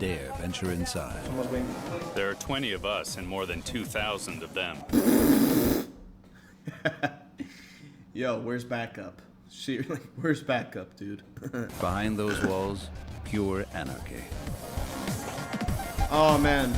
dare venture inside. There are 20 of us and more than 2,000 of them. Yo, where's backup? Seriously, where's backup, dude? Behind those walls, pure anarchy. Oh man,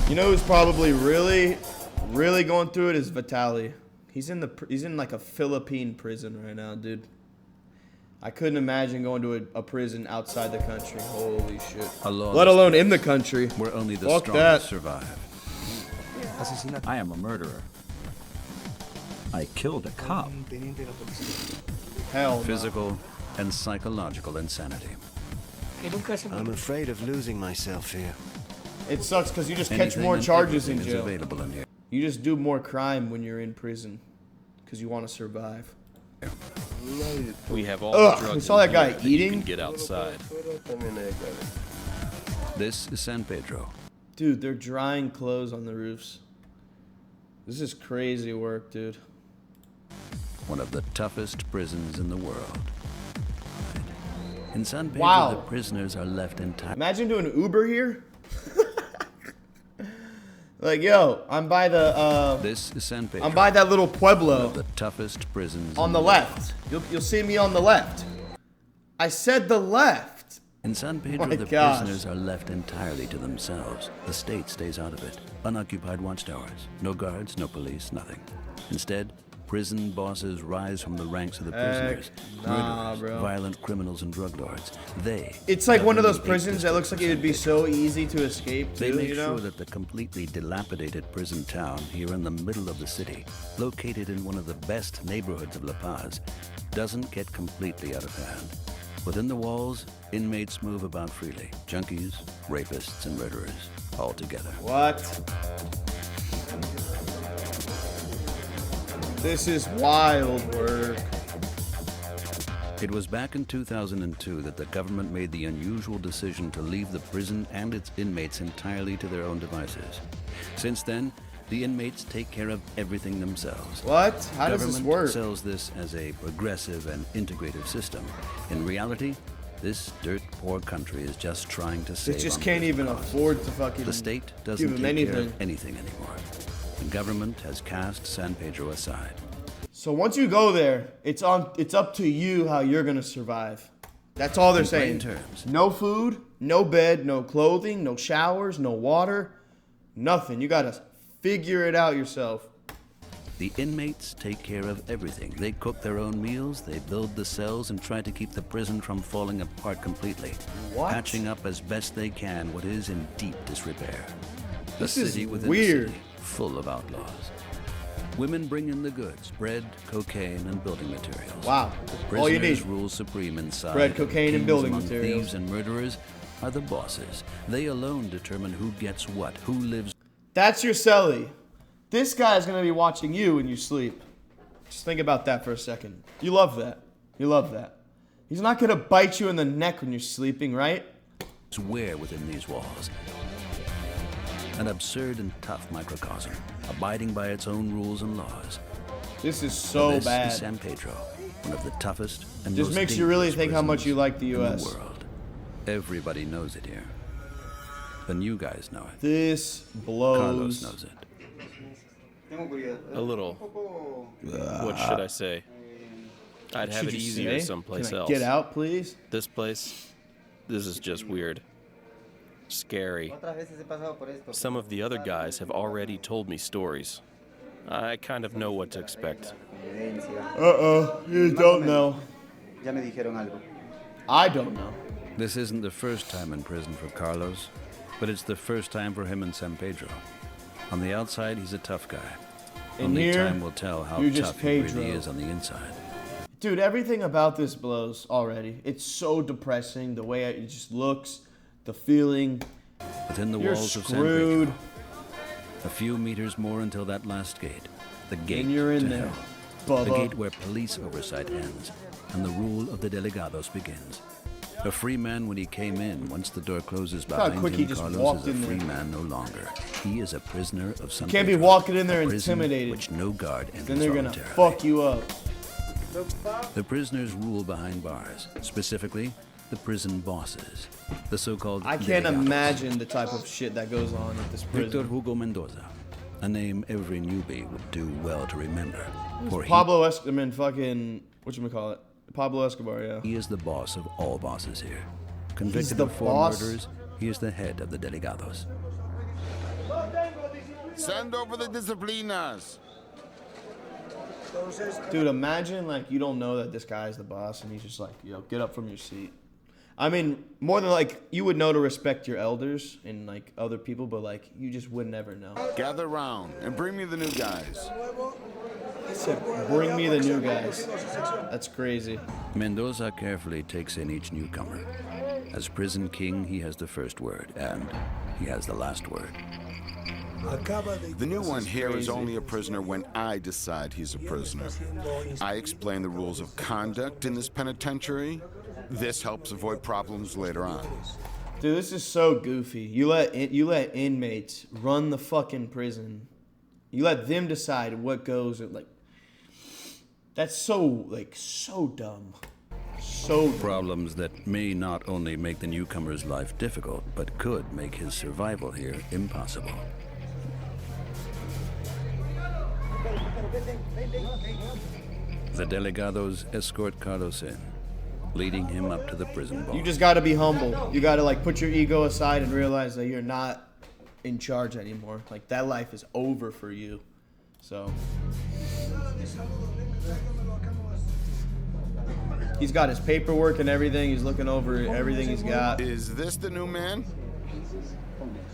you know who's probably really going through it is Vitali. He's in like a Philippine prison right now, dude. I couldn't imagine going to a prison outside the country. Holy shit. Let alone in the country. Where only the Fuck strongest that. survive. I am a murderer. I killed a cop. Hell no. Physical and psychological insanity. I'm afraid of losing myself here. It sucks because you just catch Anything more and charges in everything is jail. available in here. You just do more crime when you're in prison because you want to survive. We have all Ugh, the drugs you saw that in guy here you eating? can get outside. This is San Pedro. Dude, they're drying clothes on the roofs. This is crazy work, dude. One of the toughest prisons in the world. In San Pedro, Wow. the prisoners are left entirely. Imagine doing Uber here. Like, yo, I'm by the This is San Pedro. I'm by that little One pueblo of the toughest prisons on in the world. left. You'll see me on the left. I said the left. In San Pedro, My the gosh. prisoners are left entirely to themselves. The state stays out of it. Unoccupied watchtowers. No guards, no police, nothing. Instead, prison bosses rise from the ranks of the prisoners. nah, Murderers, bro. violent criminals, and drug lords. It's like one of those govern the prisons that looks like it would be so easy to escape They too, make you know? sure that the completely dilapidated prison town here in the middle of the city, located in one of the best neighborhoods of La Paz, doesn't get completely out of hand. Within the walls, inmates move about freely. Junkies, rapists, and murderers, all together. What? This is wild work. It was back in 2002 that the government made the unusual decision to leave the prison and its inmates entirely to their own devices. Since then, the inmates take care of everything themselves. What? How does this Government work? sells this as a progressive and integrative system. In reality, this dirt-poor country is just trying to save It just on can't prison even costs. afford to fucking The state give doesn't them take care anything. of anything anymore. The government has cast San Pedro aside. So once you go there, it's up to you how you're gonna survive. That's all they're In plain saying. terms. No food, no bed, no clothing, no showers, no water, nothing. You gotta figure it out yourself. The inmates take care of everything. They cook their own meals, they build the cells, and try to keep the prison from falling apart completely. What? Patching up as best they can what is in deep disrepair. This a is city within weird. a city, full of outlaws. Women bring in the goods, bread, cocaine, and building materials. Wow. Prisoners All you need. rule supreme inside. Bread, cocaine, and Kings building among materials. Thieves and murderers are the bosses. They alone determine who gets what, who lives. That's your cellie. This guy's gonna be watching you when you sleep. Just think about that for a second. You love that. You love that. He's not gonna bite you in the neck when you're sleeping, right? Where within these walls. An absurd and tough microcosm, abiding by its own rules and laws. This is so This bad. is San Pedro, one of the toughest and Just most makes you really dangerous think how much prisons you like the in US. world. Everybody knows it here. The new guys know it. This Carlos blows. knows it. A little. What should I say? I'd have Should it you easier say? someplace Can I else. Get out, please. This place, this is just weird. Scary. Some of the other guys have already told me stories. I kind of know what to expect. You don't know. I don't know. This isn't the first time in prison for Carlos, but it's the first time for him in San Pedro. On the outside, he's a tough guy. In Only here, time will tell how you're just tough he Pedro. really is on the inside. Dude, everything about this blows already. It's so depressing. The way it just looks, the feeling. Within the You're walls of San screwed. Pedro, a few meters more until that last gate. The gate And you're in to there, hell. The Bubba. gate where police oversight ends and the rule of the delegados begins. A free man when he came in. Once the door closes how behind quick him, he just Carlos walked is a in free there. man no longer. He is a prisoner of San Can't be Pedro, walking in there a prison intimidated. which no guard enters Then they're gonna voluntarily. fuck you up. The prisoners rule behind bars. Specifically, the prison bosses, the so-called I can't delegados. imagine the type of shit that goes on at this Victor prison. Hugo Mendoza, a name every newbie would do well to remember. For Pablo Escobar, fucking, whatchamacallit? Pablo Escobar, yeah. he is the boss of all bosses here. Convicted the of 4 boss? murders, he is the head of the delegados. Send over the disciplinas. Dude, imagine, like, you don't know that this guy's the boss, and he's just like, yo, get up from your seat. I mean, more than, like, you would know to respect your elders and, like, other people, but, like, you just would never know. Gather round and bring me the new guys. He said, bring me the new guys. That's crazy. Mendoza carefully takes in each newcomer. As prison king, he has the first word, and he has the last word. The new one here is only a prisoner when I decide he's a prisoner. I explain the rules of conduct in this penitentiary. This helps avoid problems later on. Dude, this is so goofy. You let inmates run the fucking prison. You let them decide what goes. Like, that's so dumb. So dumb. Problems that may not only make the newcomer's life difficult, but could make his survival here impossible. The delegados escort Carlos in, leading him up to the prison bar. You just gotta be humble. You gotta, like, put your ego aside and realize that you're not in charge anymore. Like, that life is over for you. So he's got his paperwork and everything. He's looking over everything he's got. Is this the new man?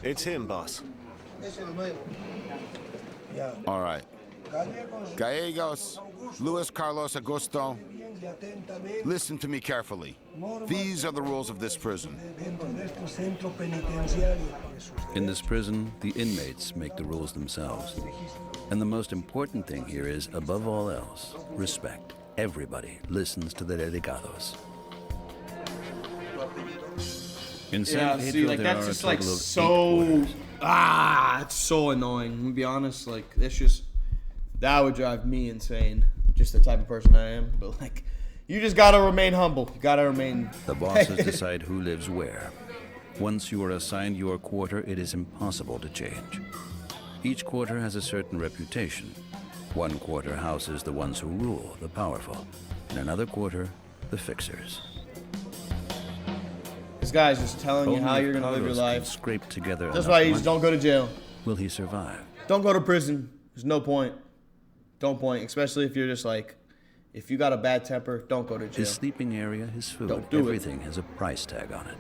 It's him, boss. All right. Gallegos, Luis Carlos Augusto, listen to me carefully. These are the rules of this prison. In this prison, the inmates make the rules themselves. And the most important thing here is, above all else, respect. Everybody listens to the delegados. In San Pedro, see, like, there that's are just, a like, total of 8 so... quarters. It's so annoying. I'm gonna be honest, like, that's just... That would drive me insane. Just the type of person I am. But, like, you just gotta remain humble. You gotta remain... The bosses decide who lives where. Once you are assigned your quarter, it is impossible to change. Each quarter has a certain reputation. One quarter houses the ones who rule, the powerful. In another quarter, the fixers. This guy's just telling you Only how if you're gonna live your Carlos can life. scrape together That's enough why you money just don't go to jail. will he survive. Don't go to prison. There's no point. Don't point. Especially if you're just like... If you got a bad temper, don't go to jail. His sleeping area, his food, Don't do it. everything has a price tag on it.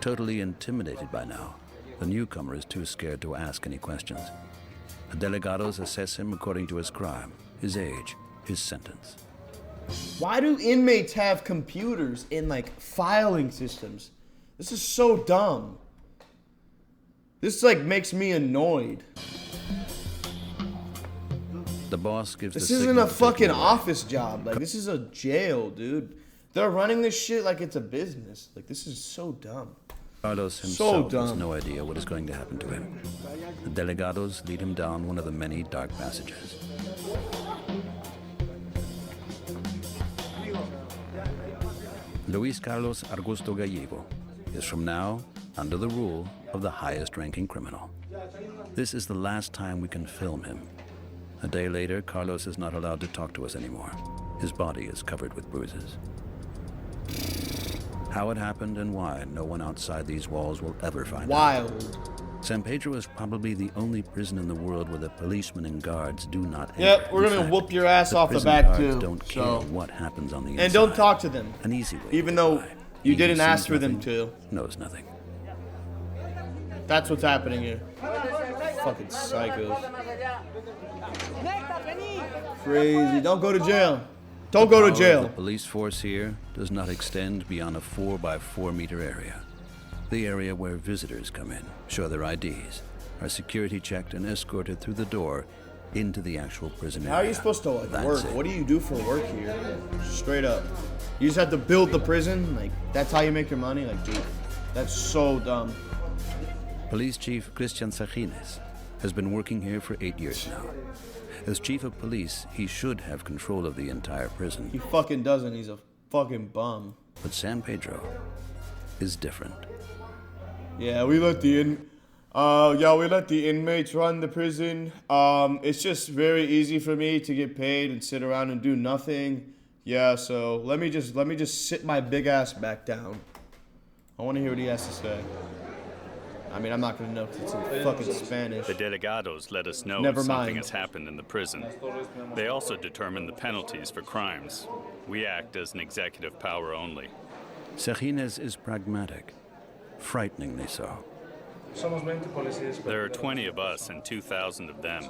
Totally intimidated by now, the newcomer is too scared to ask any questions. The delegados assess him according to his crime, his age, his sentence. Why do inmates have computers in, like, filing systems? This is so dumb. This, like, makes me annoyed. The boss gives This the isn't signal a to take fucking him away. office job. Like, this is a jail, dude. They're running this shit like it's a business. Like, this is so dumb. Carlos himself has dumb. no idea what is going to happen to him. The delegados lead him down one of the many dark passages. Luis Carlos Augusto Gallego is from now under the rule of the highest-ranking criminal. This is the last time we can film him. A day later, Carlos is not allowed to talk to us anymore. His body is covered with bruises. How it happened and why, no one outside these walls will ever find out. Wild. San Pedro is probably the only prison in the world where the policemen and guards do not enter. Yep, we're In gonna fact, whoop your ass off the prison back, guards too, don't care so- what happens on the inside. And don't talk to them. An easy way. Even to though get by. you He didn't sees ask for them nothing, to. Knows nothing. That's what's happening here. Fucking psychos. Crazy. Don't go to jail. Don't go to Power of The jail. police force here does not extend beyond a 4-by-4-meter area. The area where visitors come in, show their IDs, are security checked and escorted through the door into the actual prison area. How are you supposed to, like, That's work? it. What do you do for work here? Straight up. You just have to build the prison? Like, that's how you make your money? Like, dude, that's so dumb. Police Chief Christian Sajines has been working here for 8 years now. As chief of police, he should have control of the entire prison. He fucking doesn't. He's a fucking bum. But San Pedro is different. Yeah, we let the inmates run the prison. It's just very easy for me to get paid and sit around and do nothing. Yeah, so let me just sit my big ass back down. I want to hear what he has to say. I mean, I'm not gonna know because it's in fucking Spanish. The delegados let us know Never if something mind. has happened in the prison. They also determine the penalties for crimes. We act as an executive power only. Sejines is pragmatic, frighteningly so. There are 20 of us and 2,000 of them.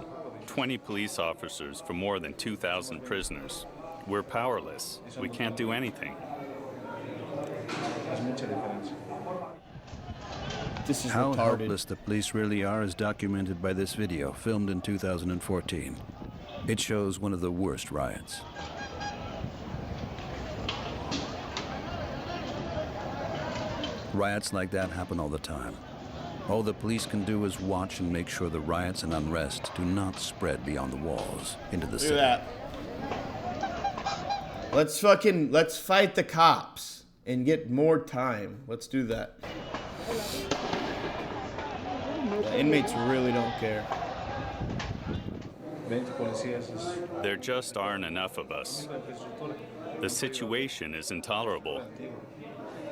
20 police officers for more than 2,000 prisoners. We're powerless. We can't do anything. This is How retarded. helpless the police really are is documented by this video, filmed in 2014. It shows one of the worst riots. Riots like that happen all the time. All the police can do is watch and make sure the riots and unrest do not spread beyond the walls into the Look city. at that. Let's fight the cops and get more time. Let's do that. The inmates really don't care. There just aren't enough of us. The situation is intolerable.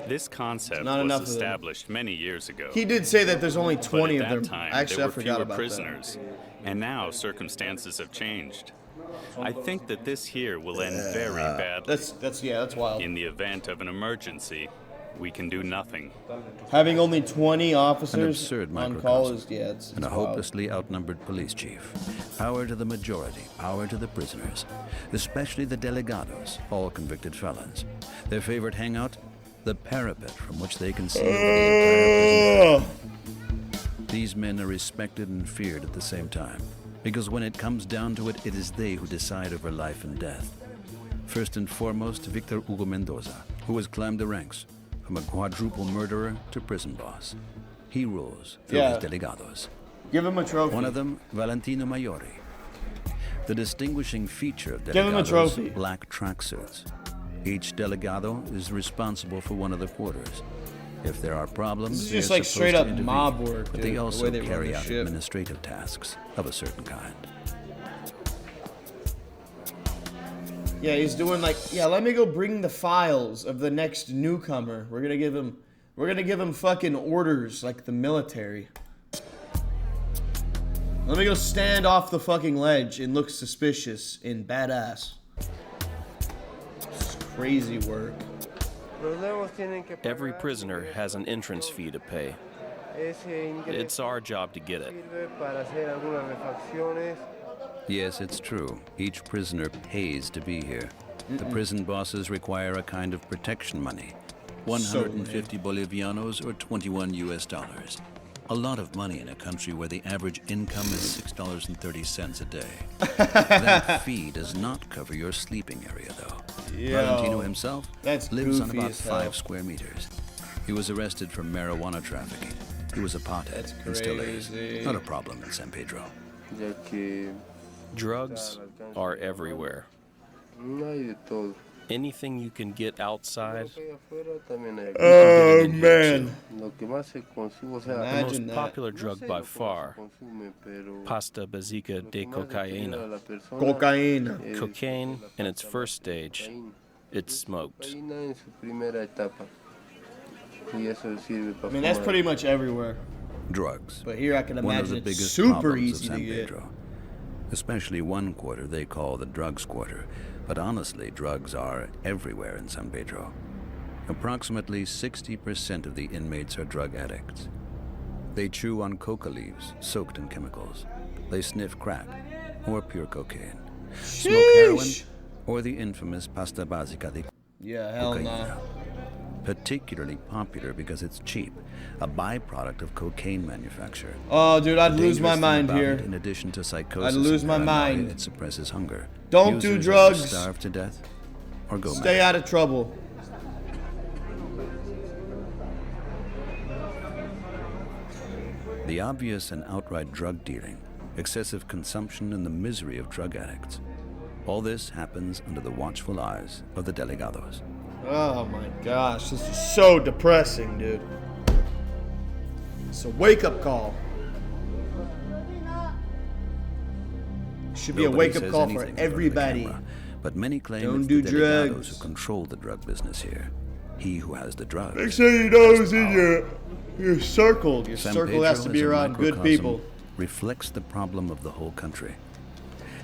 This concept not enough was of them. established many years ago. He did say that there's only But 20 at of that them. time, Actually, there I were forgot fewer about prisoners, and now circumstances have changed. I think that this here will end very badly. That's wild. In the event of an emergency, we can do nothing. Having only 20 officers absurd on call microcosm. is it's And a wild. hopelessly outnumbered police chief. Power to the majority, power to the prisoners, especially the delegados, all convicted felons. Their favorite hangout? The parapet from which they can see over the entire prison. These men are respected and feared at the same time, because when it comes down to it, it is they who decide over life and death. First and foremost, Victor Hugo Mendoza, who has climbed the ranks, from a quadruple murderer to prison boss. He rules through his delegados. Give him a trophy. One of them, Valentino Maiori. The distinguishing feature of Give him a delegados, trophy. black tracksuits. Each delegado is responsible for one of the quarters. If there are problems, This is they just are like supposed straight to up intervene, mob work, but dude, they the also way they run carry this out shit. administrative tasks of a certain kind. Yeah, he's doing like, let me go bring the files of the next newcomer. We're gonna give him fucking orders like the military. Let me go stand off the fucking ledge and look suspicious and badass. It's crazy work. Every prisoner has an entrance fee to pay. It's our job to get it. Yes, it's true. Each prisoner pays to be here. The prison bosses require a kind of protection money. 150 Bolivianos or 21 US dollars. A lot of money in a country where the average income is $6.30 a day. That fee does not cover your sleeping area, though. Valentino himself that's lives on goofy about as hell. 5 square meters. He was arrested for marijuana trafficking. He was a pothead and still is. crazy. Not a problem in San Pedro. Drugs are everywhere. Anything you can get outside. Oh man. The most Imagine that. popular drug by far, pasta basica de cocaína. Cocaine. Cocaine in its first stage, it's smoked. I mean, that's pretty much everywhere. Drugs. But here I can One of imagine the it's biggest super problems easy of to San get. Pedro. Especially one quarter they call the drugs quarter. But honestly, drugs are everywhere in San Pedro. Approximately 60% of the inmates are drug addicts. They chew on coca leaves soaked in chemicals. They sniff crack or pure cocaine. Smoke heroin or the infamous pasta basica de Yeah, hell cocaine. nah. Particularly popular because it's cheap, a byproduct of cocaine manufacture. Oh, dude, I'd The lose my dangerous thing mind about here. it, in addition to psychosis, I'd lose and my paranoia, mind. It suppresses hunger. Don't do Users either drugs. Starve to death, or go Stay mad. out of trouble. The obvious and outright drug dealing, excessive consumption, and the misery of drug addicts. All this happens under the watchful eyes of the delegados. Oh my gosh, this is so depressing, dude. It's a wake-up call. Should be a Nobody wake-up says call for anything in front of the everybody. camera, but many claim Don't it's do the delegados drugs. who control the drug business here. He who has the drugs. Make sure you know who's in your circle. Your San circle Pedro has to be as a around good microcosm people. reflects the problem of the whole country.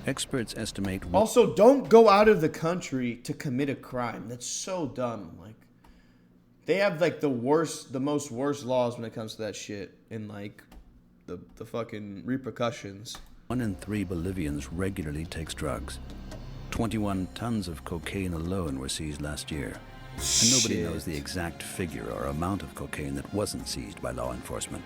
Experts estimate Also, don't go out of the country to commit a crime. That's so dumb. Like, they have like the most worst laws when it comes to that shit, and like the fucking repercussions. 1 in 3 Bolivians regularly takes drugs. 21 tons of cocaine alone were seized last year. And nobody knows the exact figure or amount of cocaine that wasn't seized by law enforcement.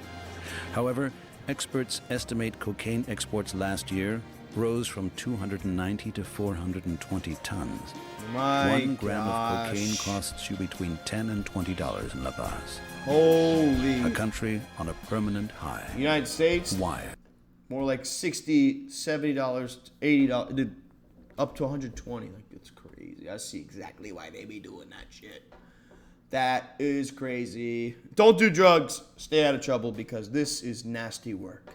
However, experts estimate cocaine exports last year rose from 290 to 420 tons. My 1 gram of cocaine gosh. costs you between $10 and $20 in La Paz. Holy. A country on a permanent high. United States, Why? more like $60, $70, $80, dude, up to 120. Like, it's crazy. I see exactly why they be doing that shit. That is crazy. Don't do drugs. Stay out of trouble because this is nasty work.